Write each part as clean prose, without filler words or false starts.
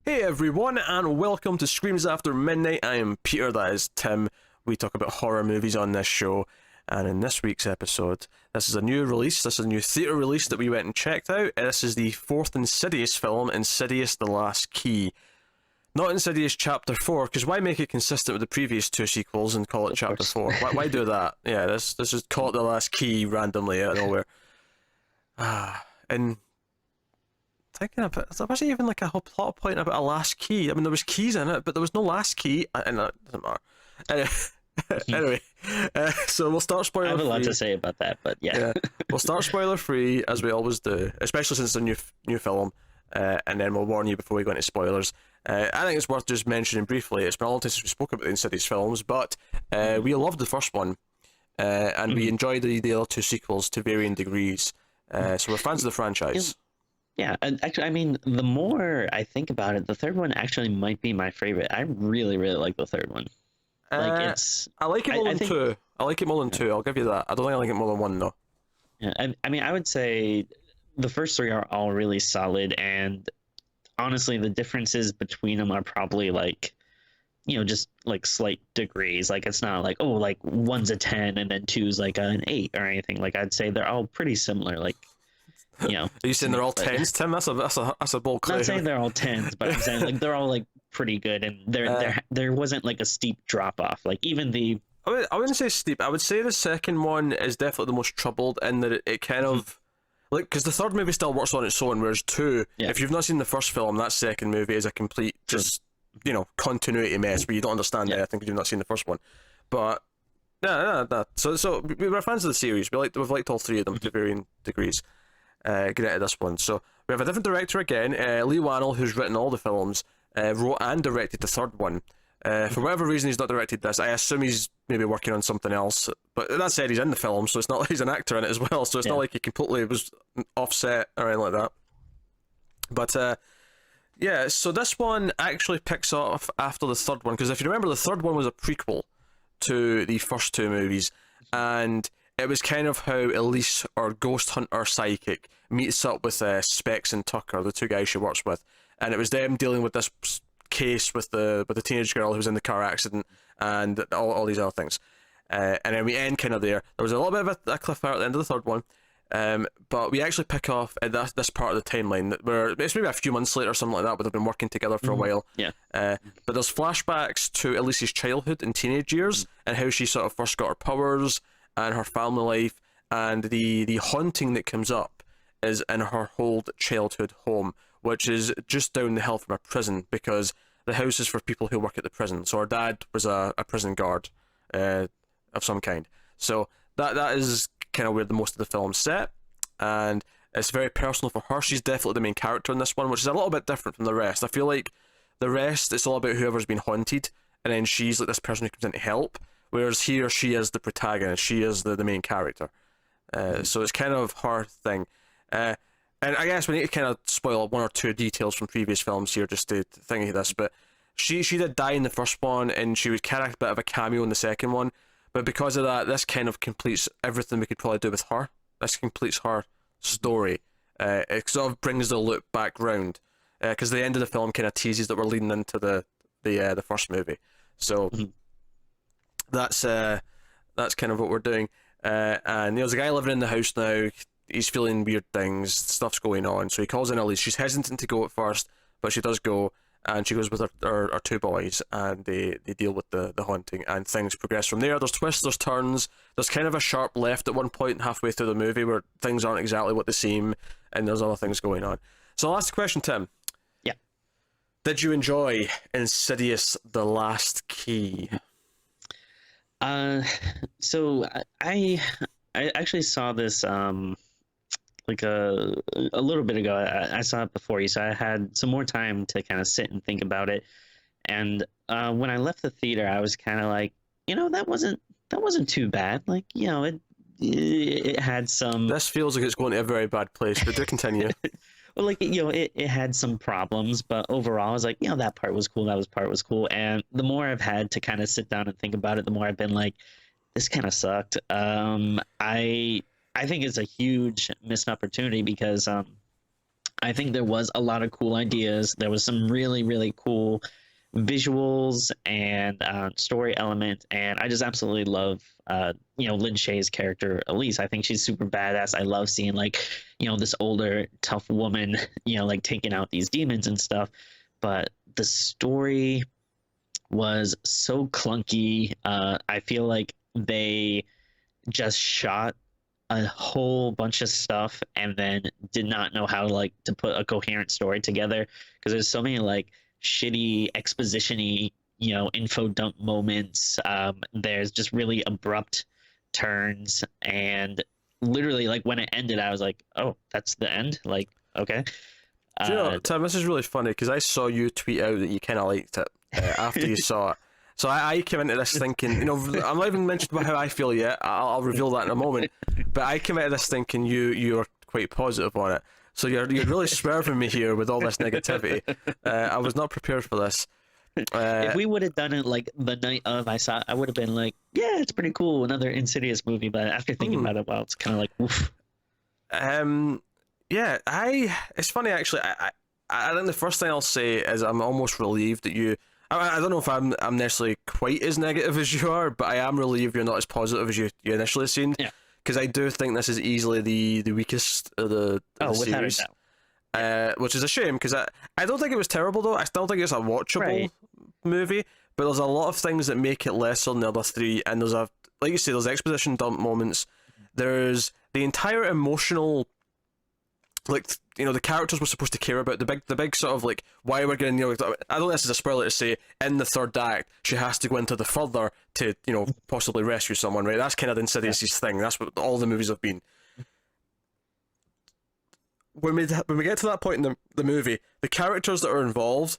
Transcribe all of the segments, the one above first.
Hey everyone, and welcome to Screams After Midnight. I am Peter, that is Tim. We talk about horror movies on this show, and in this week's episode, this is a new release, this is a new theatre release that we went and checked out. This is the fourth Insidious film, Insidious: The Last Key. Not Insidious Chapter 4, because why make it consistent with the previous two sequels and call it Chapter 4? Why do that? Yeah, this is call it The Last Key randomly out of nowhere. And thinking about it, there wasn't even like a whole plot point about a last key. I mean, there was keys in it, but there was no last key, and that doesn't matter. Anyway, so we'll start spoiler free. I have a lot to say about that, but yeah. We'll start spoiler free as we always do, especially since it's a new film, and then we'll warn you before we go into spoilers. I think it's worth just mentioning briefly. It's been a long time since we spoke about the Insidious films, but we loved the first one, and we enjoyed the other two sequels to varying degrees. So we're fans of the franchise. Yeah, and actually, I mean, the more I think about it, the third one actually might be my favorite. I really, really like the third one. Like I like it more than two. I like it more than two. I'll give you that. I don't think I like it more than one though. Yeah, I mean, I would say the first three are all really solid, and honestly, the differences between them are probably like, just like slight degrees. Like it's not like, oh, like one's a 10 and then two's like an 8 or anything. Like I'd say they're all pretty similar. Like. Are you saying they're all tens, Tim? That's a bold claim. Not saying they're all tens, but I'm saying like they're all like pretty good, and there wasn't like a steep drop off. Like even the I wouldn't say steep. I would say the second one is definitely the most troubled in that it kind of like, because the third movie still works on its own, whereas two, if you've not seen the first film, that second movie is a complete just continuity mess where you don't understand anything because you've not seen the first one. But no. So we were fans of the series. We've liked all three of them to varying degrees. Get into this one. So we have a different director again, Leigh Whannell, who's written all the films, wrote and directed the third one. For whatever reason he's not directed this. I assume he's maybe working on something else, but that said, he's in the film, so it's not like he's an actor in it as well, so it's not like he completely was offset or anything like that. But so this one actually picks off after the third one, because if you remember, the third one was a prequel to the first two movies, and it was kind of how Elise, or Ghost Hunter Psychic, meets up with Specs and Tucker, the two guys she works with, and it was them dealing with this case with the teenage girl who was in the car accident and all these other things. And then we end kind of there. There was a little bit of a cliffhanger at the end of the third one, but we actually pick off at this part of the timeline where it's maybe a few months later or something like that, but they've been working together for a while. But there's flashbacks to Elise's childhood and teenage years and how she sort of first got her powers and her family life, and the haunting that comes up is in her old childhood home, which is just down the hill from a prison, because the house is for people who work at the prison. So her dad was a prison guard of some kind. So that is kind of where the most of the film's set, and it's very personal for her. She's definitely the main character in this one, which is a little bit different from the rest. I feel like the rest, it's all about whoever's been haunted, and then she's like this person who comes in to help. Whereas here, she is the protagonist. She is the main character. So it's kind of her thing. And I guess we need to kind of spoil one or two details from previous films here just to think of this. But she did die in the first one, and she was kind of a bit of a cameo in the second one. But because of that, this kind of completes everything we could probably do with her. This completes her story. It sort of brings the loop back round. Because the end of the film kind of teases that we're leading into the first movie. So... That's kind of what we're doing, and there's a guy living in the house now. He's feeling weird things, stuff's going on, so he calls in Elise. She's hesitant to go at first, but she does go, and she goes with her two boys, and they deal with the haunting, and things progress from there. There's twists, there's turns, there's kind of a sharp left at one point halfway through the movie where things aren't exactly what they seem, and there's other things going on. So I'll ask the question, Tim. Yeah. Did you enjoy Insidious: The Last Key? So I actually saw this like a little bit ago. I saw it before you, so I had some more time to kind of sit and think about it. And when I left the theater, I was kind of like, that wasn't too bad. Like, it had some. This feels like it's going to a very bad place, but do continue. Well, like, it had some problems, but overall I was like, that part was cool, part was cool. And the more I've had to kind of sit down and think about it, the more I've been like, this kind of sucked. I think it's a huge missed opportunity because I think there was a lot of cool ideas. There was some really, really cool visuals and story element, and I just absolutely love Lynn Shaye's character Elise. I think she's super badass. I love seeing like this older tough woman like taking out these demons and stuff. But the story was so clunky. I feel like they just shot a whole bunch of stuff and then did not know how to put a coherent story together, because there's so many like shitty exposition-y info dump moments. There's just really abrupt turns, and literally like when it ended I was like, oh, that's the end, like, okay. Do you know, Tim, this is really funny because I saw you tweet out that you kind of liked it after you saw it. So I came into this thinking, I'm not even mentioning about how I feel yet. I'll reveal that in a moment. But I came into this thinking you are quite positive on it. So you're really swerving me here with all this negativity. I was not prepared for this. If we would have done it like the night of I saw it, I would have been like, yeah, it's pretty cool, another Insidious movie. But after thinking about it, well, it's kind of like, oof. Yeah, it's funny actually. I think the first thing I'll say is I'm almost relieved that you. I don't know if I'm necessarily quite as negative as you are, but I am relieved you're not as positive as you initially seemed. Yeah. Because I do think this is easily the weakest of the series. Without a doubt. Which is a shame, because I don't think it was terrible though. I still think it's a watchable movie, but there's a lot of things that make it lesser than the other three, and like you say, there's exposition dump moments. There's the entire emotional, like, the characters we're supposed to care about, the big sort of like why we're getting, I don't think this is a spoiler to say, in the third act she has to go into the further to possibly rescue someone, right? That's kind of the Insidious thing. That's what all the movies have been. When we get to that point in the movie, the characters that are involved,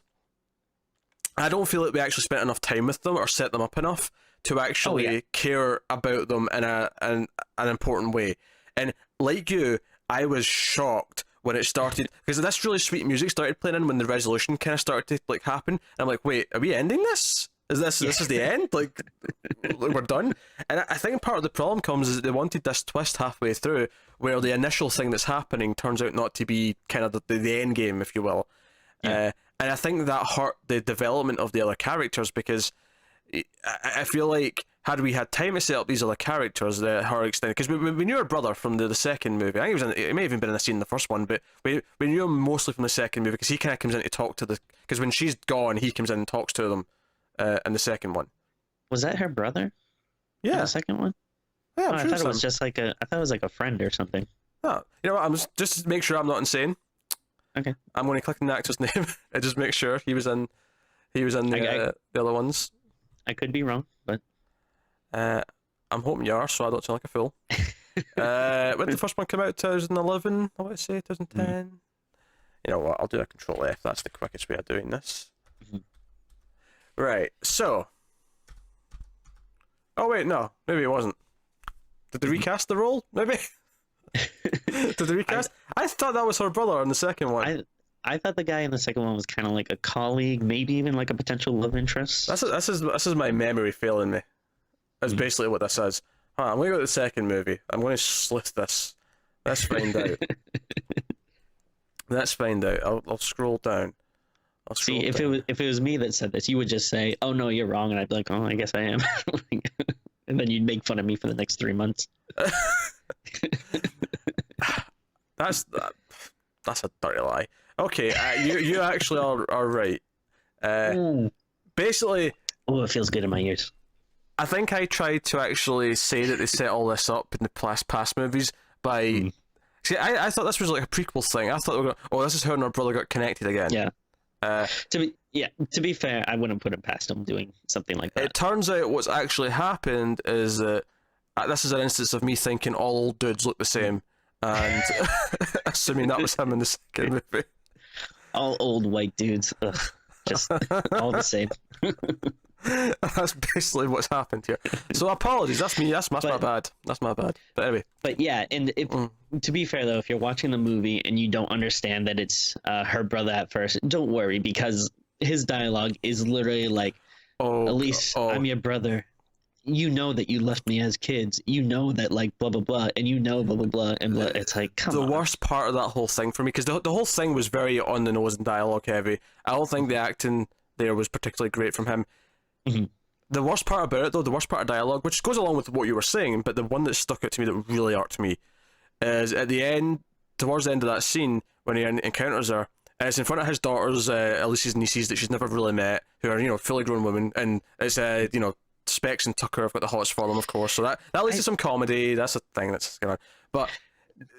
I don't feel like we actually spent enough time with them or set them up enough to actually care about them in an important way. And like you, I was shocked when it started, because this really sweet music started playing in when the resolution kind of started to like happen. And I'm like, wait, are we ending this? This is the end? Like, we're done? And I think part of the problem comes is that they wanted this twist halfway through where the initial thing that's happening turns out not to be kind of the end game, if you will. Yeah. And I think that hurt the development of the other characters, because I feel like had we had time to set up these other characters, her extended, because we knew her brother from the second movie. I think it may have even been in a scene in the first one, but we knew him mostly from the second movie because he kind of comes in to talk to because when she's gone, he comes in and talks to them in the second one. Was that her brother? Yeah, in the second one. Yeah, I thought it was just like I thought it was like a friend or something. Oh, you know what? I'm just to make sure I'm not insane. Okay. I'm going to click on the actor's name and just make sure he was in the other ones. I could be wrong, but I'm hoping you are, so I don't sound like a fool. When did the first one come out? 2011, I want to say 2010. You know what? I'll do a Control F. That's the quickest way of doing this. Right. So. Oh wait, no. Maybe it wasn't. Did they recast the role? Maybe. Did they recast? I thought that was her brother in the second one. I thought the guy in the second one was kind of like a colleague, maybe even like a potential love interest. This is my memory failing me. That's basically what this is. I'm going to go to the second movie. I'm going to sleuth this. Let's find out. Let's find out. I'll scroll down. See, if it was me that said this, you would just say, "Oh no, you're wrong," and I'd be like, "Oh, I guess I am," and then you'd make fun of me for the next 3 months. That's a dirty lie. Okay, you actually are right. Basically, oh, it feels good in my ears. I think I tried to actually say that they set all this up in the past movies by. See, I thought this was like a prequel thing. I thought, this is how her and her brother got connected again. Yeah. To be fair, I wouldn't put it past them doing something like that. It turns out what's actually happened is that this is an instance of me thinking all old dudes look the same, and assuming that was him in the second movie. All old white dudes, just all the same. That's basically what's happened here. So apologies, that's me. That's my bad. That's my bad. But anyway. But yeah, and to be fair though, if you're watching the movie and you don't understand that it's her brother at first, don't worry, because his dialogue is literally like, "Elise, I'm your brother. you know that you left me as kids. You know that like blah blah blah, and you know blah blah blah, and blah. It's like come on. The worst part of that whole thing for me, because the whole thing was very on the nose and dialogue heavy. I don't think the acting there was particularly great from him. Mm-hmm. The worst part about it, though, the worst part of dialogue, which goes along with what you were saying, but the one that stuck out to me that really irked me, is at the end, towards the end of that scene, when he encounters her, it's in front of his daughters, Elise's nieces that she's never really met, who are, you know, fully grown women, and it's, you know, Specs and Tucker have got the hottest for them, of course, so that leads to some comedy. That's a thing that's going on. But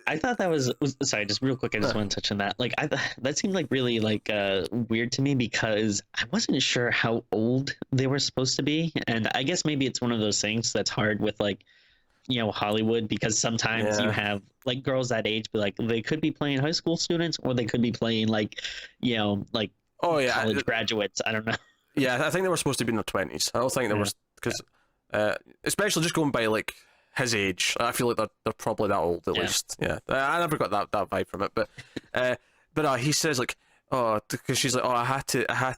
I thought that was sorry, just real quick, I just want to touch on that. Like that seemed like really like weird to me, because I wasn't sure how old they were supposed to be, and I guess maybe it's one of those things that's hard with, like, you know, Hollywood, because sometimes you have like girls that age, but like they could be playing high school students, or they could be playing like, you know, like college graduates. I don't know. Yeah, I think they were supposed to be in their 20s. I don't think they were, because especially just going by like his age, I feel like they're probably that old at least. Yeah, I never got that vibe from it. But he says like, oh, because she's like, oh, I had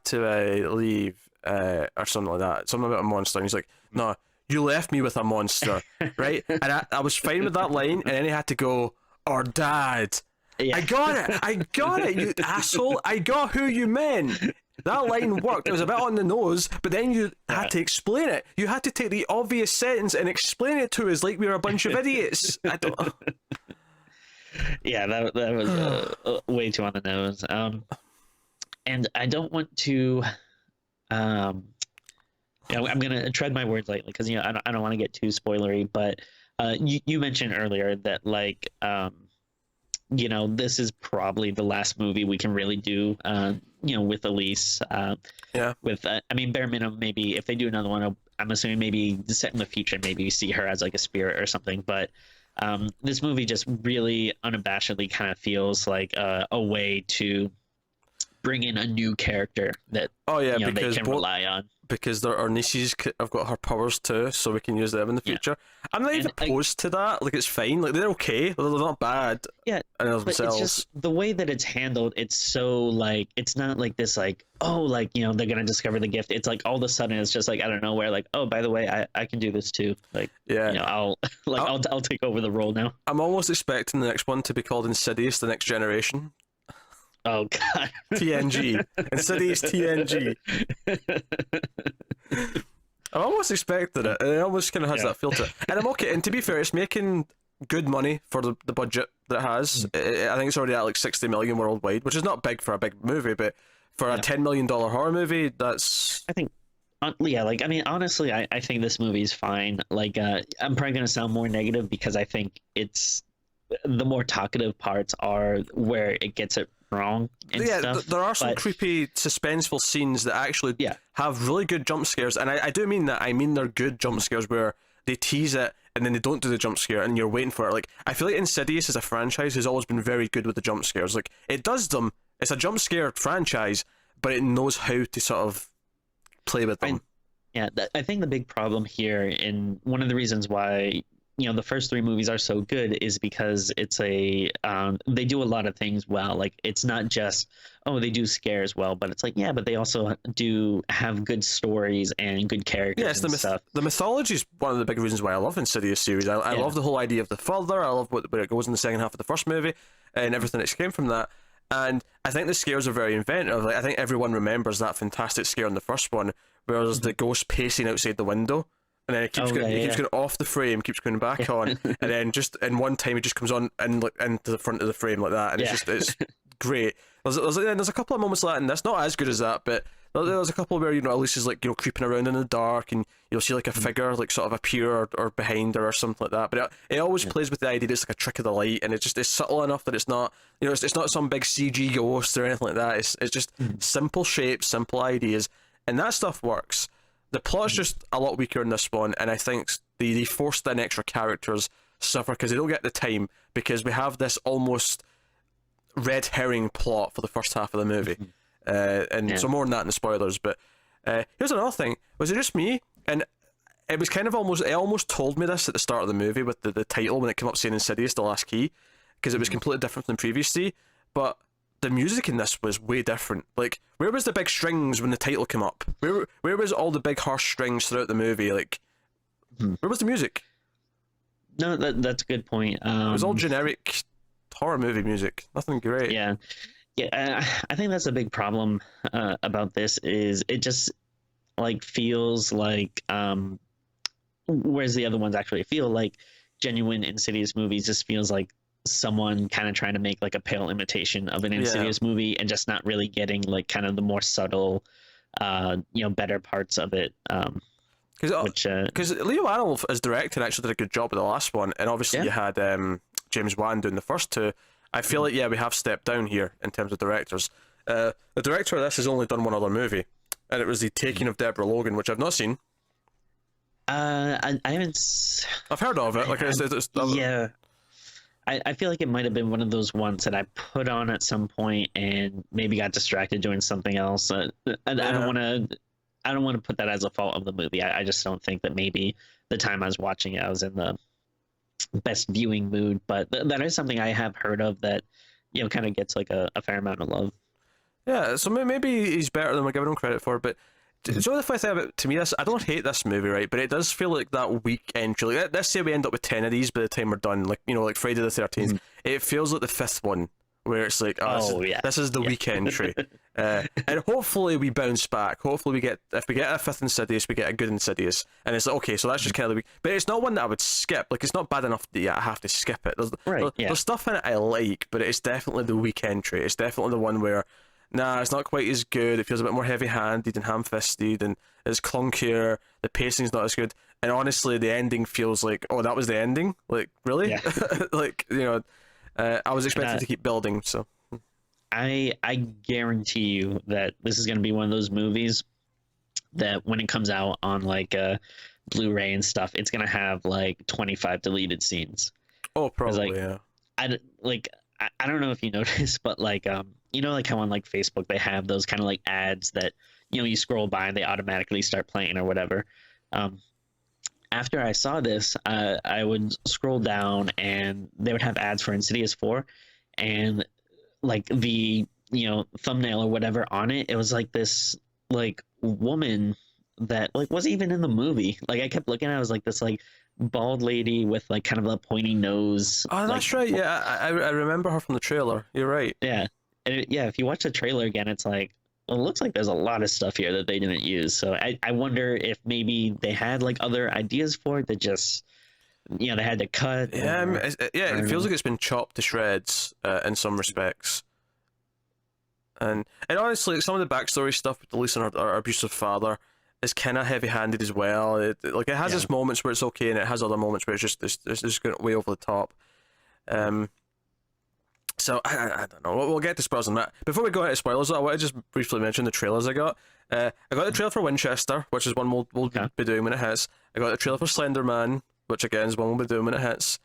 to leave or something like that, something about a monster, and he's like, no, you left me with a monster, right? And I was fine with that line, and then he had to go, or dad. Yeah. I got it, you asshole. I got who you meant. That line worked. It was a bit on the nose, but then you had to explain it. You had to take the obvious sentence and explain it to us like we were a bunch of idiots. I don't. Yeah, that was way too on the nose. And I don't want to. I'm gonna tread my words lightly, because, you know, I don't want to get too spoilery. But you mentioned earlier that, like, you know, this is probably the last movie we can really do, you know, with Elise. With, I mean, bare minimum, maybe if they do another one, I'm assuming maybe set in the future, maybe you see her as like a spirit or something. But this movie just really unabashedly kind of feels like a way to bring in a new character that you know, they can rely on. Because our nieces have got her powers too, so we can use them in the future. I'm not even opposed to that. Like, it's fine. Like, they're okay. They're not bad. Yeah, but themselves. It's just the way that it's handled. It's so like, it's not like this, like, oh, like, you know, they're gonna discover the gift. It's like all of a sudden it's just like, I don't know where, like, oh, by the way, I can do this too. Like, you know, I'll take over the role now. I'm almost expecting the next one to be called Insidious: The Next Generation. Oh god. TNG. Insidious TNG. I'm almost expecting it. It almost kind of has that feel to it. And I'm okay. And to be fair, it's making good money for the budget that it has. I think it's already at like 60 million worldwide, which is not big for a big movie, but for a $10 million horror movie, that's... I think... Yeah, like, I mean, honestly, I think this movie is fine. Like, I'm probably going to sound more negative, because I think it's... The more talkative parts are where it gets it wrong and stuff. There are some creepy, suspenseful scenes that actually have really good jump scares, and I do mean that. I mean they're good jump scares where they tease it and then they don't do the jump scare and you're waiting for it. Like, I feel like Insidious as a franchise has always been very good with the jump scares. Like, it does them. It's a jump scare franchise, but it knows how to sort of play with them. I think the big problem here, and one of the reasons why, you know, the first three movies are so good, is because it's they do a lot of things well. Like, it's not just, oh, they do scares well, but it's like, yeah, but they also do have good stories and good characters and stuff. The mythology is one of the big reasons why I love Insidious series. I love the whole idea of the father. I love where it goes in the second half of the first movie and everything that came from that. And I think the scares are very inventive. Like, I think everyone remembers that fantastic scare in the first one, where there's the ghost pacing outside the window. And then it keeps going off the frame, keeps going back on, and then just in one time it just comes on and like into the front of the frame like that, and it's great. There's a couple of moments like that, and that's not as good as that, but there's a couple where, you know, Elise is like, you know, creeping around in the dark, and you'll see like a figure like sort of appear or behind her or something like that. But it always plays with the idea that it's like a trick of the light, and it's subtle enough that it's not, you know, it's not some big CG ghost or anything like that. It's just simple shapes, simple ideas, and that stuff works. The plot's just a lot weaker in this one, and I think they forced in extra characters suffer because they don't get the time, because we have this almost red herring plot for the first half of the movie. So more on that in the spoilers, but here's another thing. Was it just me? And it was kind of it almost told me this at the start of the movie with the title when it came up saying Insidious: The Last Key, because it was completely different from previously, but the music in this was way different. Like, where was the big strings when the title came up? Where was all the big harsh strings throughout the movie? Like, Where was the music? No, that's a good point. It was all generic horror movie music. Nothing great. Yeah, yeah. I think that's a big problem about this. Is it just like feels like whereas the other ones actually feel like genuine Insidious movies, just feels like someone kind of trying to make like a pale imitation of an Insidious movie and just not really getting like kind of the more subtle better parts of it. Because Leigh Whannell as director actually did a good job with the last one, and obviously you had James Wan doing the first two. I feel like we have stepped down here in terms of directors. The director of this has only done one other movie, and it was The Taking of Deborah Logan, which I've not seen. I haven't. I've heard of it. I feel like it might have been one of those ones that I put on at some point and maybe got distracted doing something else. I don't want to. I don't want to put that as a fault of the movie. I just don't think that maybe the time I was watching it, I was in the best viewing mood. But that is something I have heard of that, kind of gets like a fair amount of love. Yeah, so maybe he's better than we're giving him credit for. But so the funny thing about to me, I don't hate this movie, right? But it does feel like that weak entry. Like, let's say we end up with 10 of these by the time we're done. Like like Friday the 13th. It feels like the fifth one, where it's like, this is the weak entry. And hopefully we bounce back. Hopefully if we get a fifth Insidious, we get a good Insidious. And it's like, okay, so that's just kind of the weak. But it's not one that I would skip. Like, it's not bad enough that I have to skip it. There's stuff in it I like, but it's definitely the weak entry. It's definitely the one where, it's not quite as good. It feels a bit more heavy-handed and ham-fisted, and it's clunkier. The pacing's not as good. And honestly, the ending feels like, oh, that was the ending? Like, really? Yeah. I was expecting to keep building, so... I guarantee you that this is going to be one of those movies that when it comes out on like Blu-ray and stuff, it's going to have like 25 deleted scenes. Oh, probably, yeah. I don't know if you noticed, but like like how on like Facebook they have those kind of like ads that you scroll by and they automatically start playing or whatever. After I saw this, I would scroll down and they would have ads for Insidious 4, and like the thumbnail or whatever on it, it was like this like woman that like wasn't even in the movie. Like I kept looking at it, I was like this like bald lady with like kind of a pointy nose. Oh, that's right. Yeah, I remember her from the trailer. You're right. Yeah, and if you watch the trailer again, it's like, well, it looks like there's a lot of stuff here that they didn't use. So I wonder if maybe they had like other ideas for it that just they had to cut. Yeah, it feels like it's been chopped to shreds in some respects. And honestly, like, some of the backstory stuff with Lisa and her abusive father is kind of heavy-handed as well. It has its moments where it's okay, and it has other moments where it's just going way over the top. So I don't know. We'll get to spoilers on that. Before we go into spoilers, I want to just briefly mention the trailers I got. I got the trailer for Winchester, which is one we'll be doing when it hits. I got the trailer for Slender Man, which again is one we'll be doing when it hits.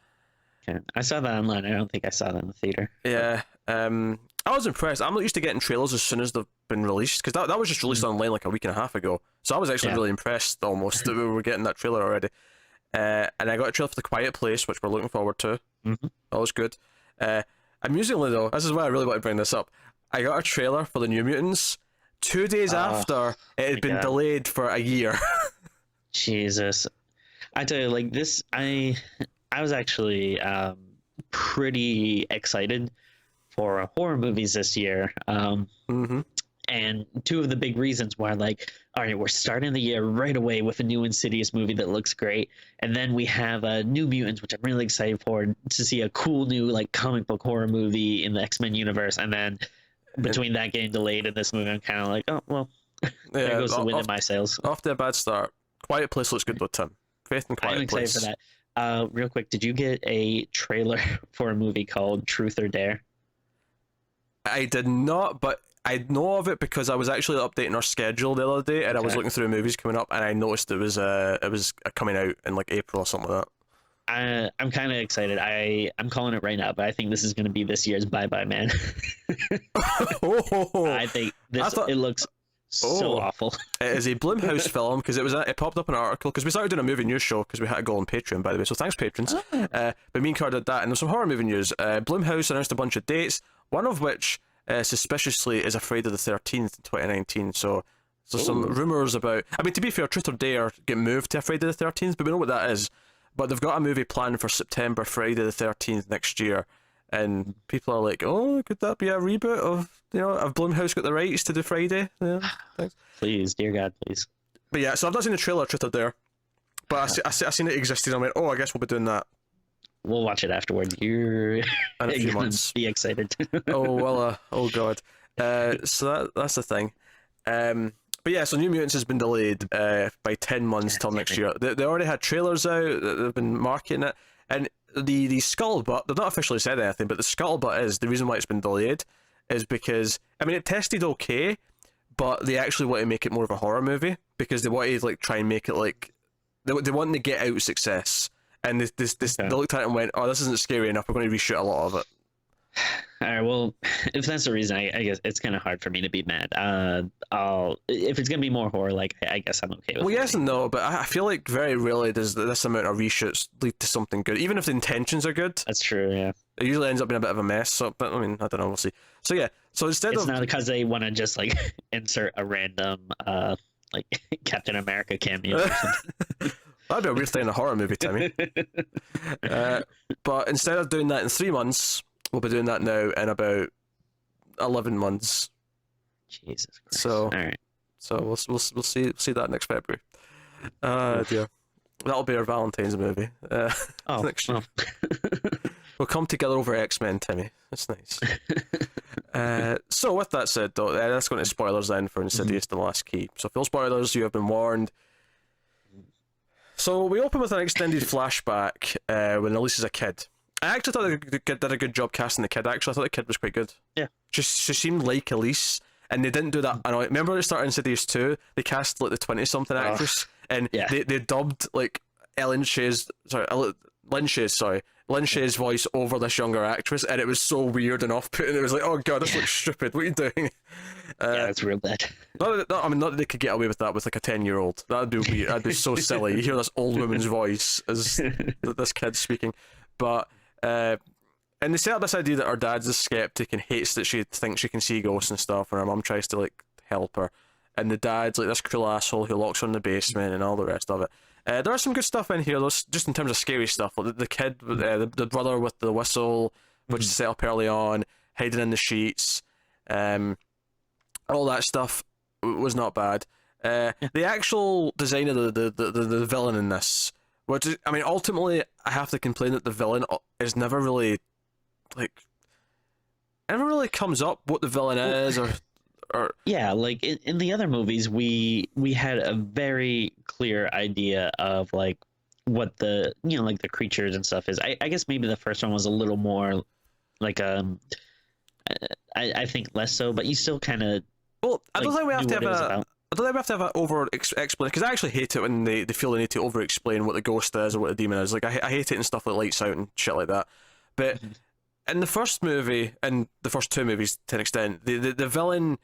Okay. I saw that online. I don't think I saw that in the theater. Yeah. I was impressed. I'm not used to getting trailers as soon as they've been released, because that was just released online like a week and a half ago. So I was actually really impressed almost that we were getting that trailer already. And I got a trailer for The Quiet Place, which we're looking forward to. That was good. Amusingly though, this is why I really want to bring this up. I got a trailer for The New Mutants 2 days after it had been delayed for a year. Jesus. I tell you, like this, I was actually pretty excited for horror movies this year. And two of the big reasons were like, all right, we're starting the year right away with a new Insidious movie that looks great. And then we have New Mutants, which I'm really excited for, to see a cool new like comic book horror movie in the X-Men universe. And then between that getting delayed and this movie, I'm kind of like, oh, well, there goes the wind in my sails. Off to a bad start. Quiet Place looks good though, Tim. Faith in Quiet Place. I'm excited for that. Real quick, did you get a trailer for a movie called Truth or Dare? I did not, but I know of it because I was actually updating our schedule the other day, and I was looking through movies coming up, and I noticed it was coming out in like April or something like that. I'm kind of excited. I'm calling it right now, but I think this is going to be this year's Bye Bye Man. I think it looks so awful. It is a Blumhouse film because it popped up in an article because we started doing a movie news show because we had to go on Patreon, by the way. So thanks, patrons. But me and Carl did that, and there's some horror movie news. Blumhouse announced a bunch of dates, one of which suspiciously is a Friday the 13th in 2019. So So some rumours about... I mean, to be fair, Truth or Dare get moved to Friday the 13th, but we know what that is. But they've got a movie planned for September, Friday the 13th next year. And people are like, oh, could that be a reboot of, have Blumhouse got the rights to do Friday? Yeah, thanks. Please, dear God, please. But yeah, so I've not seen the trailer, Truth or Dare. But I seen it existed and I went, oh, I guess we'll be doing that. We'll watch it afterward. You're in a few months. Be excited. Oh, well, oh, God. So that's the thing. But yeah, so New Mutants has been delayed by 10 months till next year. They already had trailers out, they've been marketing it, and the scuttlebutt, they've not officially said anything, but the scuttlebutt is, the reason why it's been delayed is because, I mean, it tested okay, but they actually want to make it more of a horror movie, because they want to, like, try and make it, like, they want the Get Out success, and they looked at it and went, oh, this isn't scary enough, we're going to reshoot a lot of it. All right, well, if that's the reason, I guess it's kind of hard for me to be mad. If it's gonna be more horror, like, I guess I'm okay with it. Well, yes and no, but I feel like very rarely does this amount of reshoots lead to something good, even if the intentions are good. That's true, yeah. It usually ends up being a bit of a mess. So, but I mean, I don't know. We'll see. So yeah, so instead it's not because they want to just like insert a random like Captain America cameo. Or something. That'd be a weird thing in a horror movie, Timmy. But instead of doing that in 3 months, we'll be doing that now in about 11 months. Jesus Christ. So, all right. So we'll see that next February. Dear. That'll be our Valentine's movie. Next year. We'll come together over X-Men, Timmy. That's nice. So with that said, though, that's going to spoilers then for Insidious: The Last Key. So full spoilers, you have been warned. So we open with an extended flashback when Elise is a kid. I actually thought they did a good job casting the kid. Actually, I thought the kid was quite good. Yeah. She seemed like Elise, and they didn't do that. I know. Remember at the start of Insidious 2, they cast like the 20-something actress, and they dubbed like Lynn Shaye's voice over this younger actress, and it was so weird and off-putting. It was like, oh god, this looks stupid. What are you doing? Yeah, that's real bad. Not that they could get away with that with like a 10-year-old. That'd be weird. That'd be so silly. You hear this old woman's voice as this kid's speaking, but. And they set up this idea that her dad's a skeptic and hates that she thinks she can see ghosts and stuff, and her mum tries to like help her, and the dad's like this cruel asshole who locks her in the basement and all the rest of it. There's some good stuff in here, just in terms of scary stuff, like the kid, the brother with the whistle, which is set up early on, hiding in the sheets, all that stuff was not bad. The actual design of the villain in this, which is, I mean, ultimately, I have to complain that the villain is never really, like, it never really comes up what the villain is, or yeah, like in the other movies, we had a very clear idea of like what the like the creatures and stuff is. I guess maybe the first one was a little more like I think less so, but you still kind of. Well, I don't think we have to have a. I don't think we have to have an over-explain, because I actually hate it when they feel they need to over-explain what the ghost is or what the demon is. Like, I hate it in stuff like Lights Out and shit like that. But in the first movie, and the first two movies to an extent, the villain,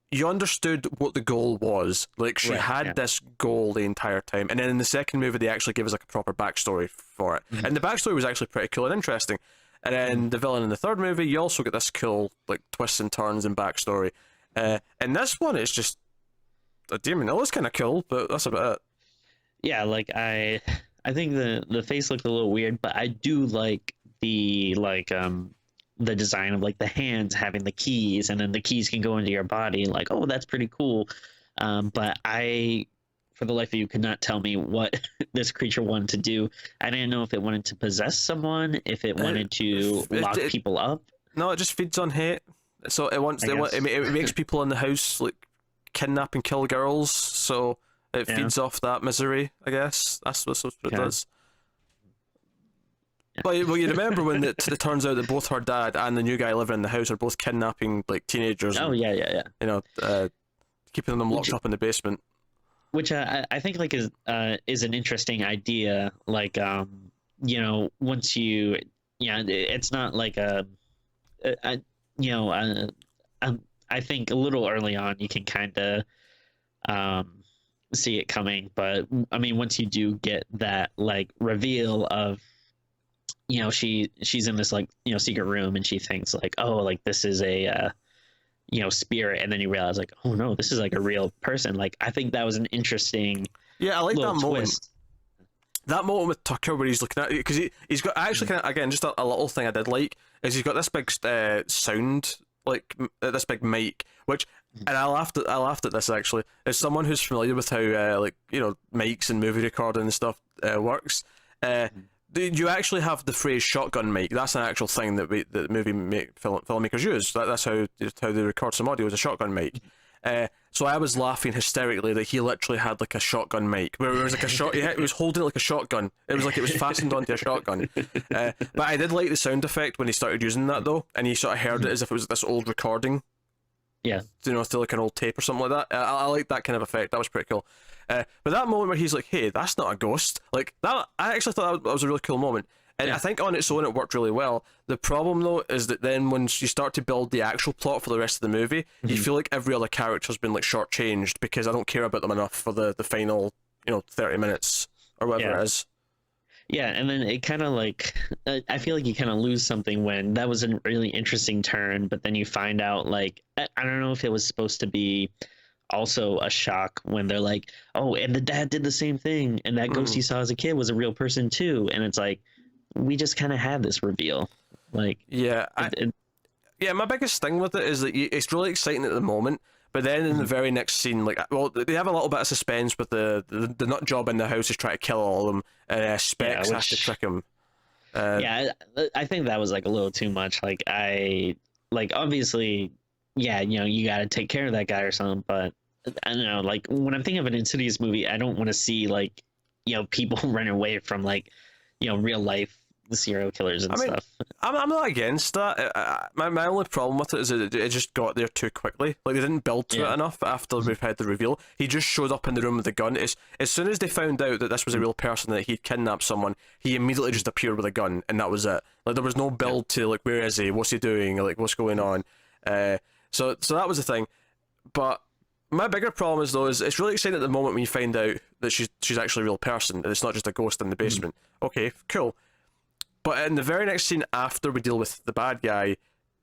you understood what the goal was. Like, she had this goal the entire time. And then in the second movie, they actually give us like a proper backstory for it. And the backstory was actually pretty cool and interesting. And then the villain in the third movie, you also get this cool like twists and turns and backstory. And this one, it's just a demon. It looks kind of cool, but that's about it. Yeah, like I think the face looked a little weird, but I do like the design of like the hands having the keys, and then the keys can go into your body. Like, oh, that's pretty cool. But I, for the life of you, could not tell me what this creature wanted to do. I didn't know if it wanted to possess someone, if it wanted to lock people up. No, it just feeds on hate. So it makes people in the house like kidnap and kill girls, so it feeds off that misery, I guess. That's what it does. Yeah. Well, you remember when it turns out that both her dad and the new guy living in the house are both kidnapping like teenagers. Oh, yeah. You know, keeping them locked up in the basement. Which I think like is an interesting idea. Like, once you, it's not like I think a little early on you can kind of see it coming, but I mean once you do get that like reveal of she's in this like secret room and she thinks like, oh, like this is a spirit, and then you realize like, oh no, this is like a real person. Like, I think that was an interesting Yeah, I like that little moment. twist. That moment with Tucker where he's looking at it, because he's got actually kind of, again, just a little thing I did like is he's got this big sound, like this big mic, which, and I laughed at this actually, as someone who's familiar with how mics and movie recording and stuff works. You actually have the phrase shotgun mic. That's an actual thing that filmmakers use. That's how they record some audio, is a shotgun mic. So I was laughing hysterically that he literally had like a shotgun mic, where it was like he was holding it like a shotgun. It was like it was fastened onto a shotgun. But I did like the sound effect when he started using that though, and you sort of heard it as if it was this old recording. Yeah, still like an old tape or something like that. I like that kind of effect. That was pretty cool. But that moment where he's like, "Hey, that's not a ghost," like that, I actually thought that was a really cool moment. And I think on its own it worked really well. The problem though is that then when you start to build the actual plot for the rest of the movie, you feel like every other character's been like shortchanged because I don't care about them enough for the final 30 minutes or whatever it is. Yeah, and then it kind of like, I feel like you kind of lose something when that was a really interesting turn, but then you find out like, I don't know if it was supposed to be also a shock when they're like, oh, and the dad did the same thing, and that ghost you saw as a kid was a real person too, and it's like, we just kind of had this reveal. Like, yeah, my biggest thing with it is that it's really exciting at the moment, but then in the very next scene, like, well, they have a little bit of suspense with the nut job in the house is trying to kill all of them, and Specs has to trick him. I think that was like a little too much. Like, obviously, you got to take care of that guy or something, but I don't know, like, when I'm thinking of an Insidious movie, I don't want to see like, people running away from like, real life the serial killers and stuff. I'm not against that. My only problem with it is that it just got there too quickly. Like, they didn't build to it enough after we've had the reveal. He just showed up in the room with the gun. As soon as they found out that this was a real person, that he'd kidnapped someone, he immediately just appeared with a gun, and that was it. Like, there was no build to like, where is he? What's he doing? Like, what's going on? So that was the thing. But my bigger problem is though, is it's really exciting at the moment when you find out that she's actually a real person and it's not just a ghost in the basement. Okay, cool. But in the very next scene after we deal with the bad guy,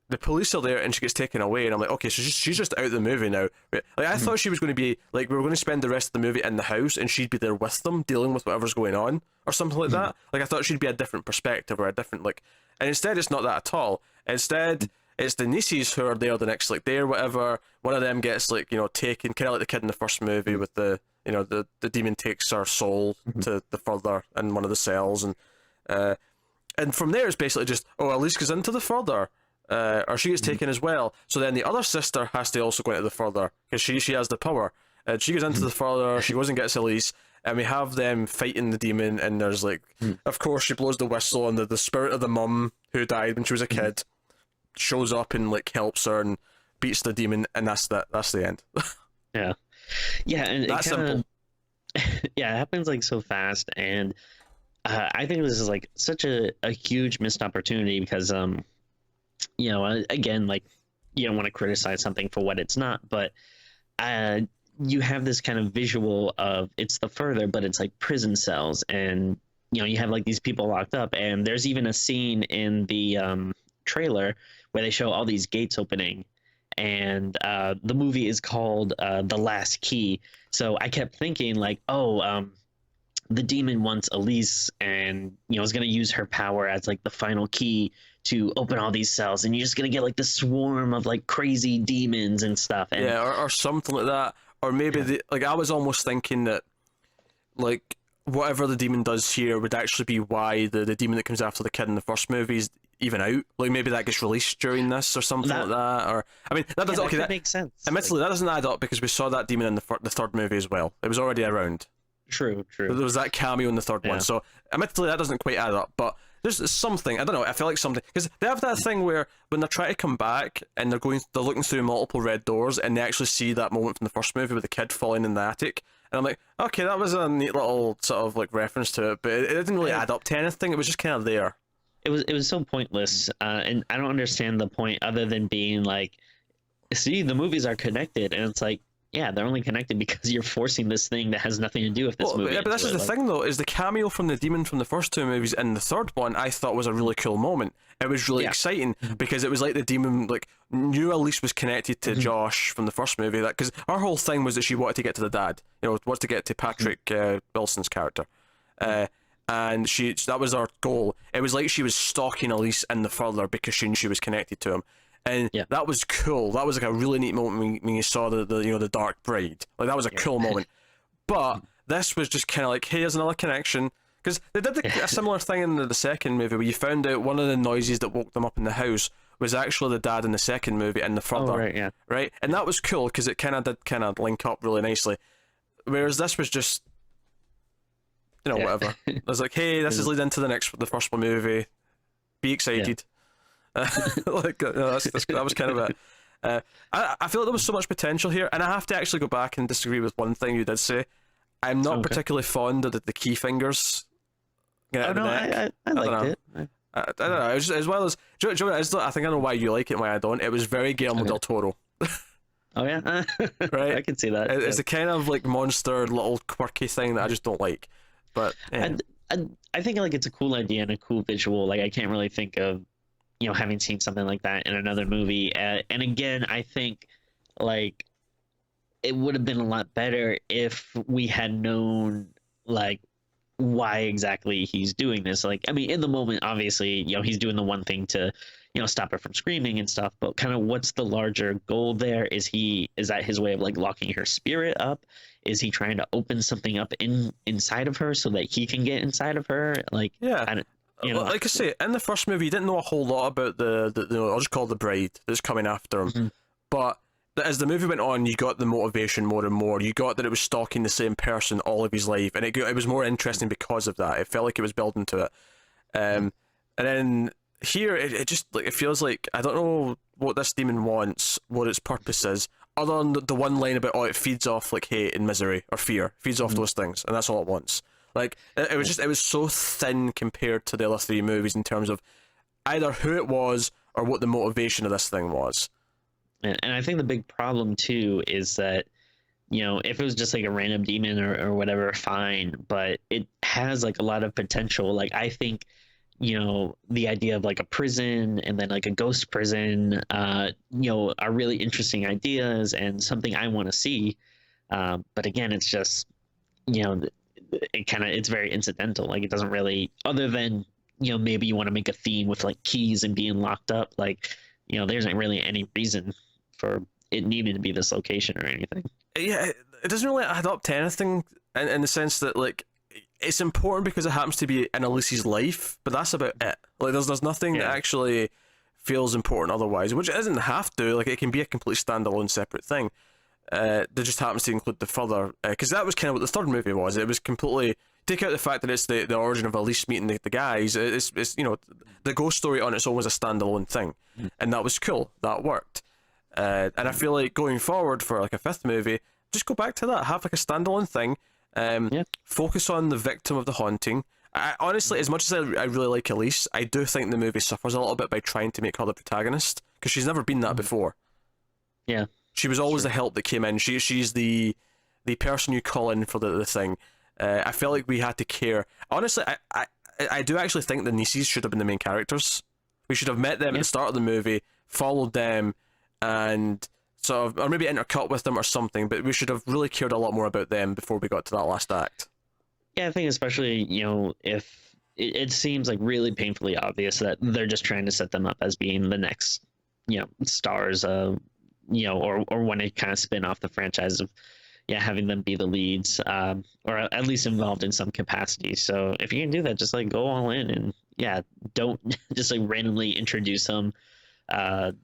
the police are there and she gets taken away, and I'm like, okay, so she's just out of the movie now. Like, I thought she was going to be like, we were going to spend the rest of the movie in the house and she'd be there with them dealing with whatever's going on or something like that. Like, I thought she'd be a different perspective or a different like, and instead it's not that at all. Instead, it's the nieces who are there the next like day or whatever. One of them gets like taken, kind of like the kid in the first movie with the the demon takes her soul to the further in one of the cells, and from there it's basically just, oh, Elise goes into the further, or she gets taken as well. So then the other sister has to also go into the further because she has the power. And she goes into the further. She goes and gets Elise, and we have them fighting the demon. And there's like, of course, she blows the whistle, and the spirit of the mum who died when she was a kid shows up and like helps her and beats the demon, and that's that. That's the end. Yeah, and that's simple. Yeah, it happens like so fast, and I think this is like such a huge missed opportunity because again, like, you don't want to criticize something for what it's not, but you have this kind of visual of it's the further, but it's like prison cells, and you have like these people locked up, and there's even a scene in the trailer where they show all these gates opening, and the movie is called The Last Key. So I kept thinking like, the demon wants Elise, and is going to use her power as like the final key to open all these cells, and you're just going to get like the swarm of like crazy demons and stuff. And, or something like that. Or maybe I was almost thinking that like whatever the demon does here would actually be why the demon that comes after the kid in the first movie is even out. Like, maybe that gets released during this or something like that. Or I mean, that doesn't that makes sense. Admittedly, that doesn't add up because we saw that demon in the third movie as well. It was already around. True. There was that cameo in the third one, so admittedly that doesn't quite add up. But there's something, I don't know. I feel like something, because they have that thing where when they're trying to come back and they're looking through multiple red doors, and they actually see that moment from the first movie with the kid falling in the attic. And I'm like, okay, that was a neat little sort of like reference to it, but it didn't really add up to anything. It was just kind of there. It was so pointless, and I don't understand the point other than being like, see, the movies are connected, and it's like, yeah, they're only connected because you're forcing this thing that has nothing to do with this Well, movie. yeah, but this is the thing though, is the cameo from the demon from the first two movies and the third one I thought was a really cool moment. It was really exciting because it was like the demon like knew Elise was connected to Josh from the first movie, that because her whole thing was that she wanted to get to the dad, wanted to get to Patrick Wilson's character, and that was her goal. It was like she was stalking Elise in the further because she knew she was connected to him. And that was cool. That was like a really neat moment when you saw the Dark Bride. Like that was a cool moment. But this was just kind of like, hey, here's another connection. Because they did a similar thing in the second movie where you found out one of the noises that woke them up in the house was actually the dad in the second movie in the further. Oh, right, yeah. Right? And that was cool because it kind of did link up really nicely. Whereas this was just, whatever. It was like, hey, this is leading into the first one movie. Be excited. That was kind of it. I feel like there was so much potential here, and I have to actually go back and disagree with one thing you did say. I'm not particularly fond of the key fingers. I liked it. I don't know. As well as I think I know why you like it and why I don't. It was very Guillermo del Toro. Oh yeah, right. I can see that. It's a kind of like monster, little quirky thing that I just don't like. But I think like it's a cool idea and a cool visual. Like I can't really think of having seen something like that in another movie. And again, I think like it would have been a lot better if we had known like why exactly he's doing this. Like, I mean, in the moment, obviously, he's doing the one thing to, stop her from screaming and stuff, but kind of what's the larger goal there? Is that his way of like locking her spirit up? Is he trying to open something up inside of her so that he can get inside of her? Like, yeah. Like I say, in the first movie, you didn't know a whole lot about the I'll just call it the bride that's coming after him. But as the movie went on, you got the motivation more and more. You got that it was stalking the same person all of his life, and it was more interesting because of that. It felt like it was building to it. And then here, it just like it feels like I don't know what this demon wants, what its purpose is, other than the one line about it feeds off like hate and misery or fear, feeds off those things, and that's all it wants. Like, it was so thin compared to the other three movies in terms of either who it was or what the motivation of this thing was. And I think the big problem, too, is that, if it was just like a random demon or whatever, fine, but it has like a lot of potential. Like, I think, the idea of like a prison and then like a ghost prison, are really interesting ideas and something I want to see. But again, it's just, it's very incidental. Like it doesn't really, other than maybe you want to make a theme with like keys and being locked up, like there isn't really any reason for it needing to be this location or anything. Yeah, it doesn't really add up to anything in the sense that like it's important because it happens to be in Elise's life, but that's about it. Like there's nothing that actually feels important otherwise, which it doesn't have to. Like it can be a complete standalone separate thing. That just happens to include the further, because that was kind of what the third movie was. It was completely take out the fact that it's the origin of Elise meeting the guys. It's the ghost story on its own was a standalone thing, and that was cool. That worked, and I feel like going forward for like a fifth movie, just go back to that. Have like a standalone thing. Focus on the victim of the haunting. I honestly, as much as I really like Elise, I do think the movie suffers a little bit by trying to make her the protagonist because she's never been that before. Yeah. She was always the help that came in. She's the person you call in for the thing. I felt like we had to care. Honestly, I do actually think the nieces should have been the main characters. We should have met them at the start of the movie, followed them, and sort of, or maybe intercut with them or something. But we should have really cared a lot more about them before we got to that last act. Yeah, I think especially if it seems like really painfully obvious that they're just trying to set them up as being the next stars of. Or when they kind of spin off the franchise of, having them be the leads, or at least involved in some capacity. So if you can do that, just like go all in and don't just like randomly introduce them, like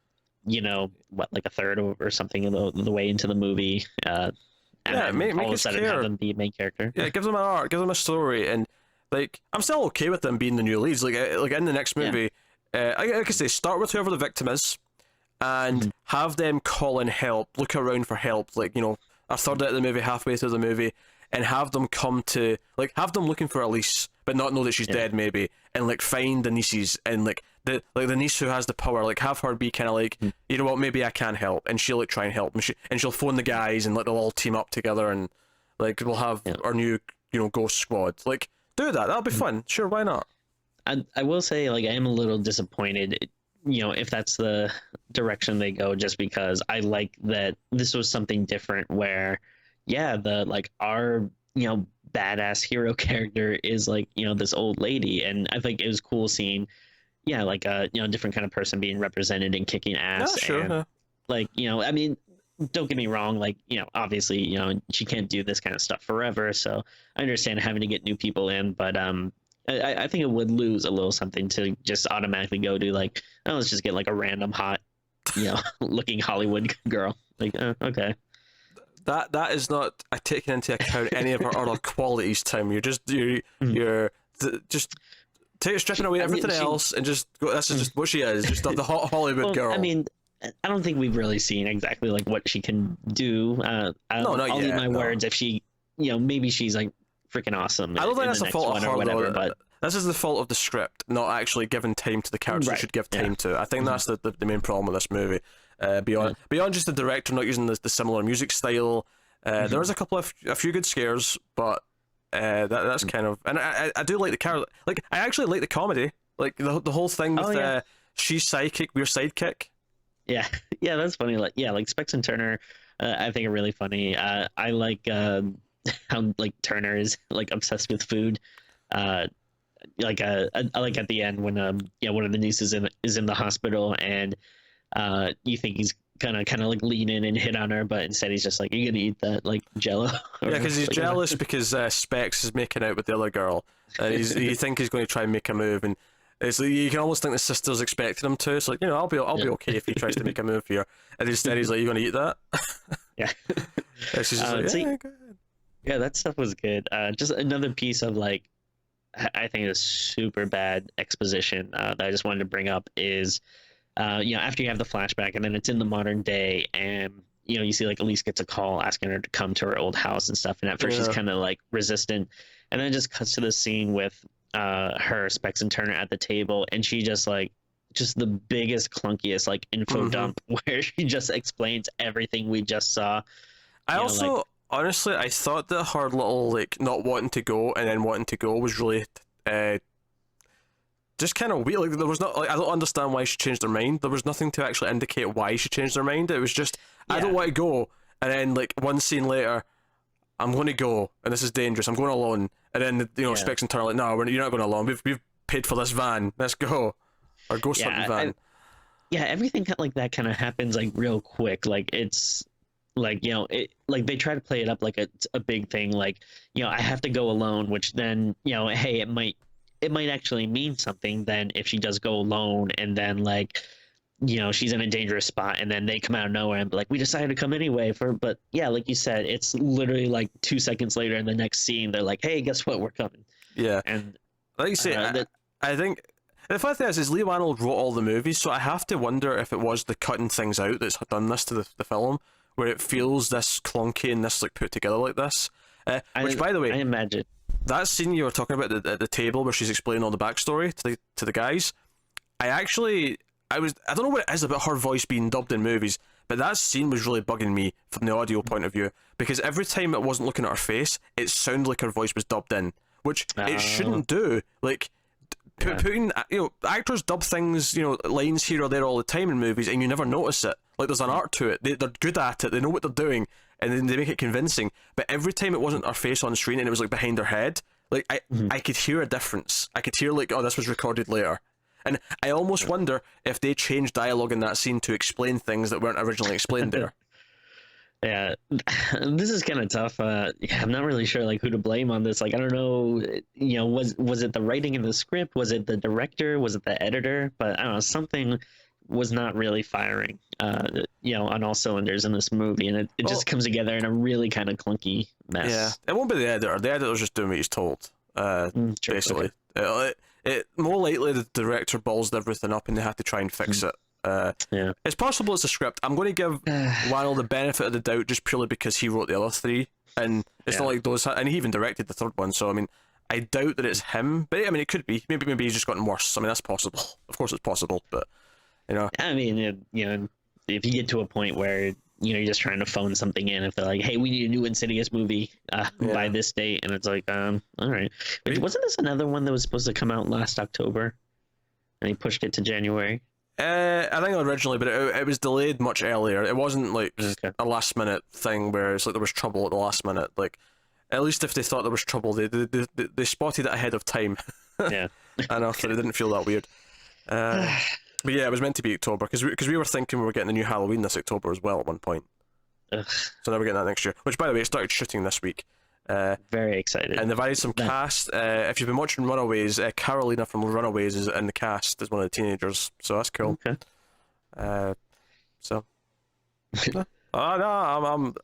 a third or something of the way into the movie. Make all of a us sudden care. have them be a main character. Yeah, give them an arc, give them a story, and like I'm still okay with them being the new leads. Like in the next movie, like I say, start with whoever the victim is. And have them call in help, look around for help, like, a third out of the movie, halfway through the movie, and have them come to, like, have them looking for Elise, but not know that she's dead, maybe, and, like, find the nieces, and, like, the niece who has the power, like have her be kind of like, you know what, maybe I can help, and she'll like try and help, and she'll phone the guys, and like they'll all team up together, and like we'll have our new ghost squad. Like do that. That'll be fun. Sure, why not? I will say, like, I am a little disappointed, if that's the direction they go, just because I like that this was something different where, our, badass hero character is like, this old lady. And I think it was cool seeing, like a, different kind of person being represented and kicking ass. Yeah, sure. And, like, I mean, don't get me wrong, like, obviously, she can't do this kind of stuff forever. So I understand having to get new people in, but, I think it would lose a little something to just automatically go to like, oh, let's just get like a random hot, looking Hollywood girl. Like, okay. That is not taking into account any of our other qualities, Tim. You're just stripping away everything else and just go. That's just what she is. Just the hot Hollywood girl. I mean, I don't think we've really seen exactly like what she can do. I'll eat my words if she, maybe she's like freaking awesome. I don't think that's the fault of her, whatever, but this is the fault of the script, not actually giving time to the characters you should give time to. I think that's the main problem with this movie. Beyond just the director not using the similar music style, there's a few good scares, but that's kind of, and I do like the character. Like I actually like the comedy, like the whole thing with she's psychic, we're sidekick. Yeah, that's funny. Like Specs and Turner, I think are really funny. I like how like Turner is like obsessed with food. I like at the end when one of the nieces is in the hospital, and you think he's gonna like lean in and hit on her, but instead he's just like, "You're gonna eat that like Jello." Yeah, because he's jealous because Specs is making out with the other girl, and you think he's going to try and make a move, and it's like, you can almost think the sister's expecting him to. It's like, I'll be okay if he tries to make a move here, and instead he's like, "You gonna eat that?" Yeah. And she's just like, "Yeah, go ahead." Yeah, that stuff was good. Just another piece of like, I think it's super bad exposition that I just wanted to bring up is, after you have the flashback and then it's in the modern day, and you see like Elise gets a call asking her to come to her old house and stuff, and at first she's kind of like resistant, and then it just cuts to the scene with her, Specs and Turner at the table, and she just the biggest clunkiest like info dump where she just explains everything we just saw. Honestly, I thought that her little, like, not wanting to go and then wanting to go was really, just kind of weird. Like, there was not, like, I don't understand why she changed her mind. There was nothing to actually indicate why she changed her mind. It was just, I don't want to go. And then, like, one scene later, I'm going to go, and this is dangerous. I'm going alone. And then, Specs and Turner like, no, you're not going alone. We've paid for this van. Let's go. Or go start the van. Everything like that kind of happens, like, real quick. Like, it's... like they try to play it up like a big thing, like I have to go alone, which then hey, it might actually mean something then if she does go alone, and then like she's in a dangerous spot, and then they come out of nowhere and be like, we decided to come anyway but like you said, it's literally like 2 seconds later in the next scene they're like, hey, guess what, we're coming. And like you say, I think the funny thing is Leigh Whannell wrote all the movies, so I have to wonder if it was the cutting things out that's done this to the film, where it feels this clunky and this like put together like this. Which, by the way, I imagine that scene you were talking about at the table where she's explaining all the backstory to the guys. I don't know what it is about her voice being dubbed in movies, but that scene was really bugging me from the audio point of view, because every time it wasn't looking at her face, it sounded like her voice was dubbed in, which it shouldn't do. Like putting actors dub things, lines here or there all the time in movies, and you never notice it. Like there's an art to it. They're good at it. They know what they're doing, and then they make it convincing. But every time it wasn't her face on screen and it was like behind her head, like I could hear a difference. I could hear like, oh, this was recorded later. And I almost wonder if they changed dialogue in that scene to explain things that weren't originally explained there. Yeah, this is kind of tough. I'm not really sure like who to blame on this. Like, I don't know, was it the writing in the script? Was it the director? Was it the editor? But I don't know, something was not really firing, on all cylinders in this movie, and it just comes together in a really kind of clunky mess. Yeah, it won't be the editor. The editor's just doing what he's told, basically. Okay. It more likely the director ballsed everything up and they had to try and fix it. It's possible it's a script. I'm going to give Whannell the benefit of the doubt just purely because he wrote the other three, and it's not like those, and he even directed the third one. So I mean, I doubt that it's him, but I mean, it could be. Maybe he's just gotten worse. I mean, that's possible. Of course, it's possible, but I mean, if you get to a point where you're just trying to phone something in, if they're like, "Hey, we need a new Insidious movie by this date," and it's like, all right. But wasn't this another one that was supposed to come out last October, and he pushed it to January? I think originally, but it was delayed much earlier. It wasn't like a last minute thing where it's like there was trouble at the last minute. Like, at least if they thought there was trouble, they spotted it ahead of time. Yeah, enough that it didn't feel that weird. But yeah, it was meant to be October because we were thinking we were getting a new Halloween this October as well at one point. Ugh. So now we're getting that next year. Which, by the way, it started shooting this week. Very excited. And they've added some cast. If you've been watching Runaways, Carolina from Runaways is in the cast as one of the teenagers. So that's cool. Okay. So. No,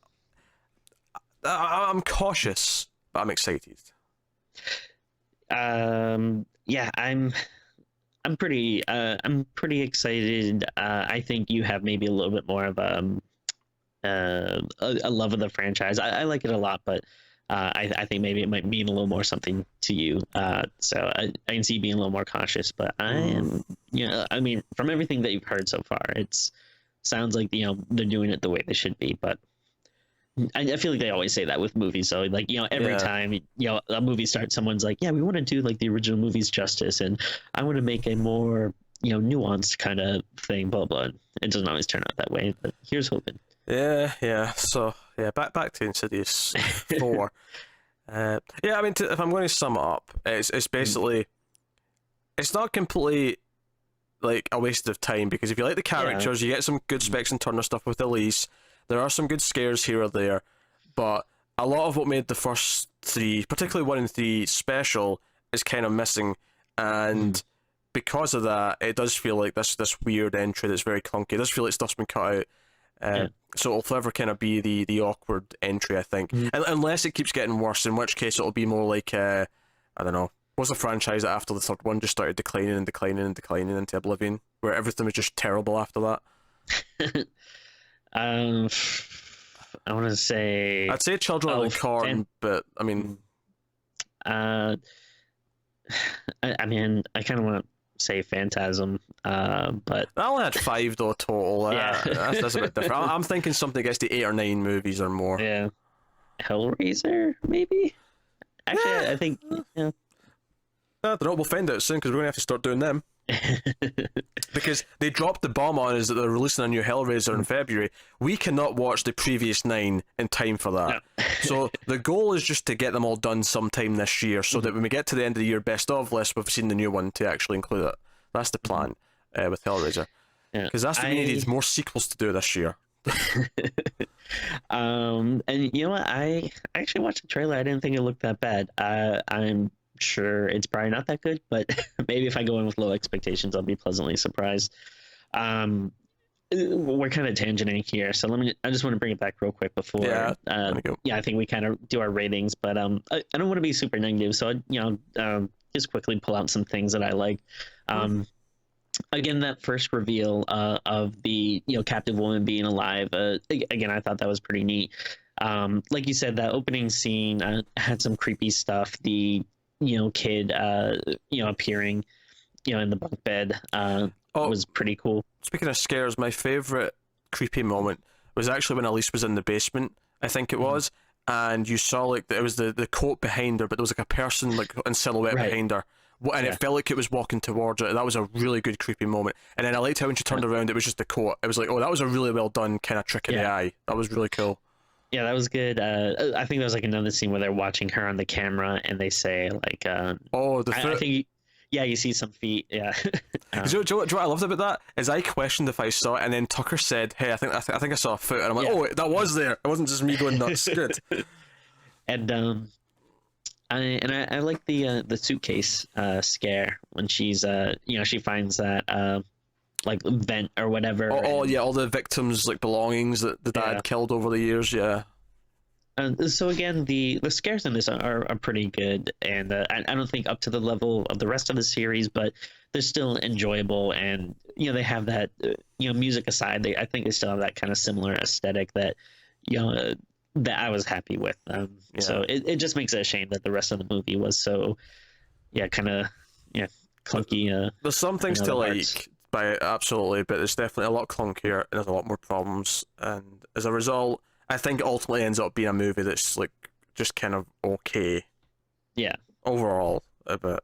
I'm cautious, but I'm excited. Yeah, I'm pretty excited. I think you have maybe a little bit more of a love of the franchise. I like it a lot, but I think maybe it might mean a little more something to you. So I can see you being a little more cautious, but I am, I mean, from everything that you've heard so far, sounds like, they're doing it the way they should be, but I feel like they always say that with movies. So like, every time, a movie starts, someone's like, yeah, we want to do like the original movies justice, and I want to make a more, nuanced kind of thing, blah, blah. It doesn't always turn out that way, but here's hoping. Yeah. So yeah, back to Insidious 4. Yeah, I mean, if I'm going to sum it up, it's basically, it's not completely like a waste of time, because if you like the characters, you get some good Specs and Turner stuff with Elise. There are some good scares here or there, but a lot of what made the first 3, particularly 1 and 3, special is kind of missing, and because of that, it does feel like this weird entry that's very clunky. It does feel like stuff's been cut out. So it'll forever kind of be the awkward entry, I think. Unless it keeps getting worse, in which case it'll be more like, I don't know, what's the franchise that after the third one just started declining into oblivion, where everything was just terrible after that? I want to say... I'd say Children of the Corn, but, I mean... I mean, I kind of want to say Phantasm, but... I only had 5, though, total. That's a bit different. I'm thinking something gets to 8 or 9 movies or more. Yeah. Hellraiser, maybe? Actually, I think... Yeah. I don't know, we'll find out soon, because we're going to have to start doing them. Because they dropped the bomb on us that they're releasing a new Hellraiser in February. We cannot watch the previous 9 in time for that. No. So the goal is just to get them all done sometime this year, so that when we get to the end of the year best of list, we've seen the new one to actually include it. That's the plan with Hellraiser. Because that's what we needed, more sequels to do this year. And you know what? I actually watched the trailer. I didn't think it looked that bad. I'm sure it's probably not that good, but maybe if I go in with low expectations, I'll be pleasantly surprised. We're kind of tangenting here, so I just want to bring it back real quick before I think we kind of do our ratings, but I don't want to be super negative, so just quickly pull out some things that I like. Again, that first reveal of the captive woman being alive, again, I thought that was pretty neat. Like you said, that opening scene had some creepy stuff. The kid appearing in the bunk bed was pretty cool. Speaking of scares, my favorite creepy moment was actually when Elise was in the basement, I think it was, and you saw like it was the coat behind her, but there was like a person like in silhouette behind her, and it felt like it was walking towards her. That was a really good creepy moment. And then I liked how when she turned around, it was just the coat. It was like, oh, that was a really well done kind of trick in the eye. That was really cool. Yeah, that was good. I think there was like another scene where they're watching her on the camera, and they say like, I think, you see some feet. Yeah. Do you know what I loved about that? Is I questioned if I saw it, and then Tucker said, "Hey, I think I saw a foot," and I'm like, "Oh, that was there. It wasn't just me going nuts." Good. And I like the suitcase scare when she's she finds that like vent or whatever. All the victims' like belongings that the dad killed over the years. Yeah. So again, the scares in this are pretty good, and I don't think up to the level of the rest of the series, but they're still enjoyable, and they have that music aside, I think they still have that kind of similar aesthetic that that I was happy with. So it just makes it a shame that the rest of the movie was so, kind of, clunky. There's some things to like, parts. by absolutely, but it's definitely a lot clunkier and there's a lot more problems. And as a result, I think it ultimately ends up being a movie that's like just kind of okay. Yeah. Overall, but.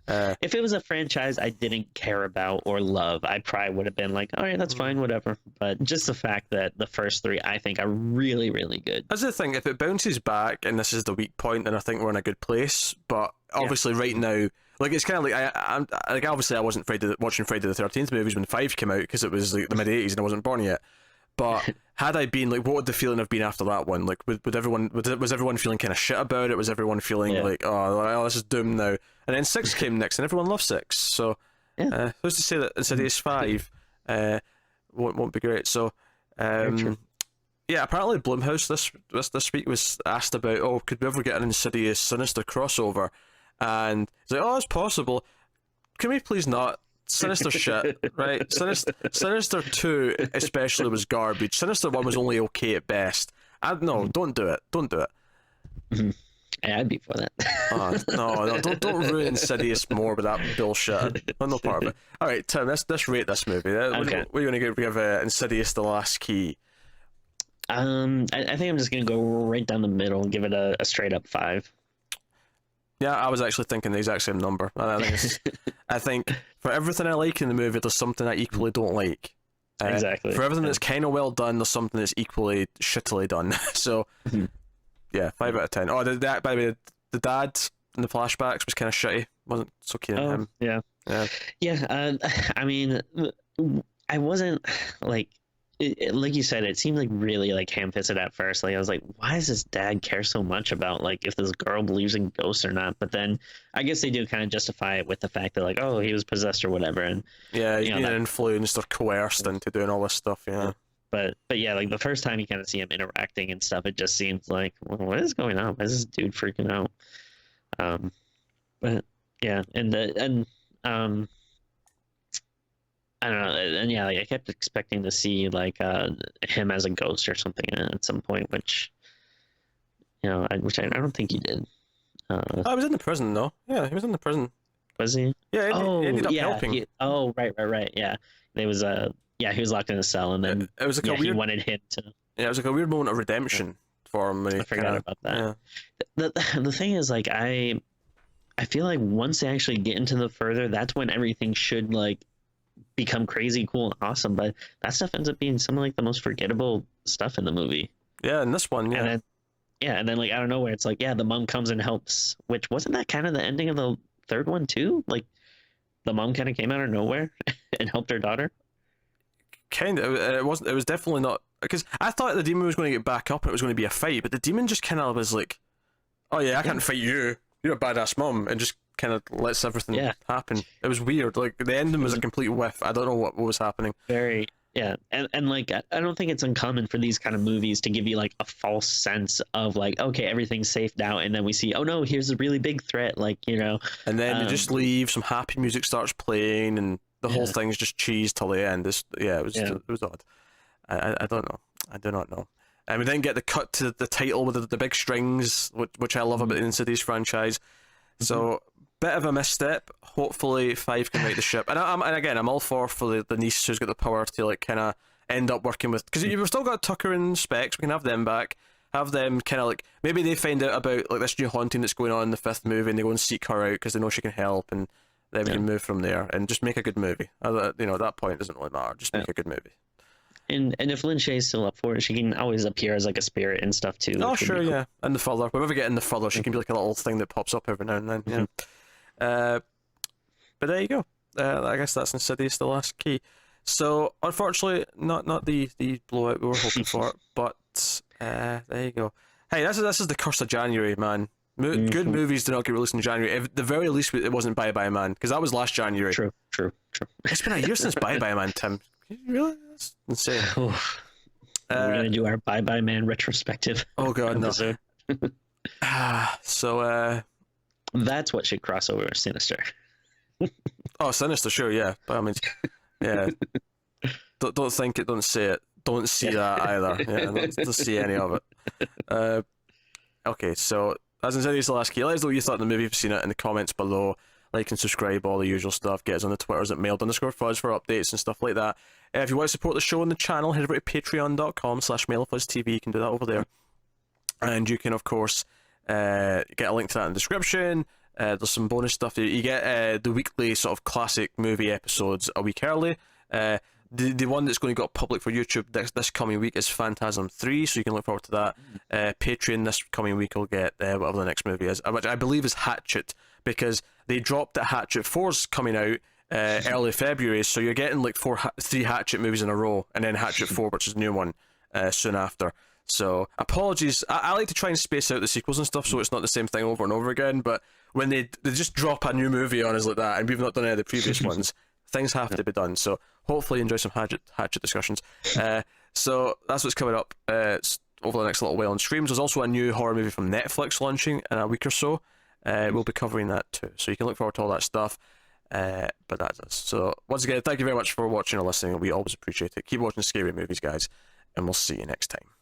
If it was a franchise I didn't care about or love, I probably would have been like, all right, that's fine, whatever. But just the fact that the first three, I think, are really, really good. That's the thing. If it bounces back and this is the weak point, then I think we're in a good place. But obviously, right now, like it's kind of like I'm like obviously I wasn't watching Friday the 13th movies when 5 came out because it was like the mid 80s and I wasn't born yet. But had I been like, what would the feeling have been after that one? Like, would everyone was everyone feeling kind of shit about it? Was everyone feeling like, oh, this is doomed now? And then 6 came next, and everyone loved 6. So, who's to say that Insidious 5 won't be great? So, apparently Blumhouse this week was asked about, oh, could we ever get an Insidious Sinister crossover? And it's like, oh, it's possible. Can we please not? Sinister shit, right? Sinister 2 especially was garbage. Sinister 1 was only okay at best. No, don't do it. Don't do it. Mm-hmm. Yeah, I'd be for that. No, don't ruin Insidious more with that bullshit. I'm no part of it. All right, Tim, let's rate this movie. Okay. What are you going to give Insidious: The Last Key? I think I'm just going to go right down the middle and give it a straight up 5. Yeah, I was actually thinking the exact same number. I think for everything I like in the movie, there's something I equally don't like. Exactly. For everything that's kind of well done, there's something that's equally shittily done. So, yeah, 5 out of 10. Oh, by the way, the dad in the flashbacks was kind of shitty. Wasn't so keen on him. Yeah. I mean, I wasn't like. Like you said, it seemed like really like ham-fisted at first. Like I was like, why does this dad care so much about like if this girl believes in ghosts or not? But then I guess they do kind of justify it with the fact that like, oh, he was possessed or whatever, and he's being influenced or coerced into doing all this stuff. Yeah. But yeah, like the first time you kind of see him interacting and stuff, it just seems like, well, what is going on? Why is this dude freaking out? But yeah, and I don't know, and yeah, like I kept expecting to see like him as a ghost or something at some point, which I don't think he did. I was in the prison though. Yeah, he was in the prison. Was he? Yeah, he ended up helping. Right. Yeah, he was he was locked in a cell, and then it was like a weird. He wanted him to. Yeah, it was like a weird moment of redemption for him. I forgot about that. Yeah. The thing is, like I feel like once they actually get into the further, that's when everything should like become crazy, cool, and awesome. But that stuff ends up being some of like the most forgettable stuff in the movie. Yeah, and this one, and then like out of nowhere, it's like the mom comes and helps. Which wasn't that kind of the ending of the third one too? Like the mom kind of came out of nowhere and helped her daughter. Kind of. It wasn't. It was definitely not, because I thought the demon was going to get back up and it was going to be a fight, but the demon just kind of was like, "Oh yeah, I can't fight you. You're a badass mom," and just kind of lets everything happen. It was weird. Like the ending was a complete whiff. I don't know what was happening. Very and like I don't think it's uncommon for these kind of movies to give you like a false sense of like, okay, everything's safe now, and then we see, oh no, here's a really big threat, like and then you just leave, some happy music starts playing, and the whole thing's just cheese till the end. It was odd. I don't know. I do not know. And we then get the cut to the title with the big strings, which I love about the Insidious franchise. So bit of a misstep. Hopefully 5 can right the ship. And I'm all for the niece who's got the power to like kind of end up working with, because you've still got Tucker and Specs. We can have them back. Have them kind of like, maybe they find out about like this new haunting that's going on in the 5th movie, and they go and seek her out because they know she can help, and then we can move from there and just make a good movie. At that point it doesn't really matter. Just make a good movie. And if Lynn Shaye's still up for it, she can always appear as like a spirit and stuff too. Oh sure, cool. And the further, whenever we get in the further, she can be like a little thing that pops up every now and then. Yeah. But there you go. I guess that's Insidious: The Last Key. So unfortunately, not the blowout we were hoping for, but there you go. Hey, this is the curse of January, man. Good movies do not get released in January. At the very least, it wasn't Bye Bye Man, because that was last January. True. It's been a year since Bye Bye Man, Tim. Really? That's insane. We're gonna do our Bye Bye Man retrospective. Oh god, episode. No. So that's what should cross over with Sinister. Oh, Sinister, sure, yeah. But I mean, yeah. Don't think it, don't say it. don't see that either. Yeah, don't see any of it. Okay, so as Insidious the last key, let us know what you thought of the movie if you've seen it in the comments below. Like and subscribe, all the usual stuff. Get us on the Twitters at mailed_fuzz for updates and stuff like that. If you want to support the show and the channel, head over to patreon.com/mailoffuzztv. You can do that over there. And you can, of course, get a link to that in the description. There's some bonus stuff. You get the weekly sort of classic movie episodes a week early. The one that's going to go public for YouTube this coming week is Phantasm 3, so you can look forward to that. Patreon this coming week will get whatever the next movie is, which I believe is Hatchet, because they dropped that Hatchet 4's coming out early February, so you're getting like 3 Hatchet movies in a row, and then Hatchet 4, which is a new one, soon after. So apologies, I like to try and space out the sequels and stuff so it's not the same thing over and over again, but when they just drop a new movie on us like that, and we've not done any of the previous ones, things have to be done. So hopefully enjoy some Hatchet discussions. So that's what's coming up over the next little while on streams. There's also a new horror movie from Netflix launching in a week or so. We'll be covering that too, so you can look forward to all that stuff. But that's us. So once again, thank you very much for watching or listening. We always appreciate it. Keep watching scary movies, guys, and we'll see you next time.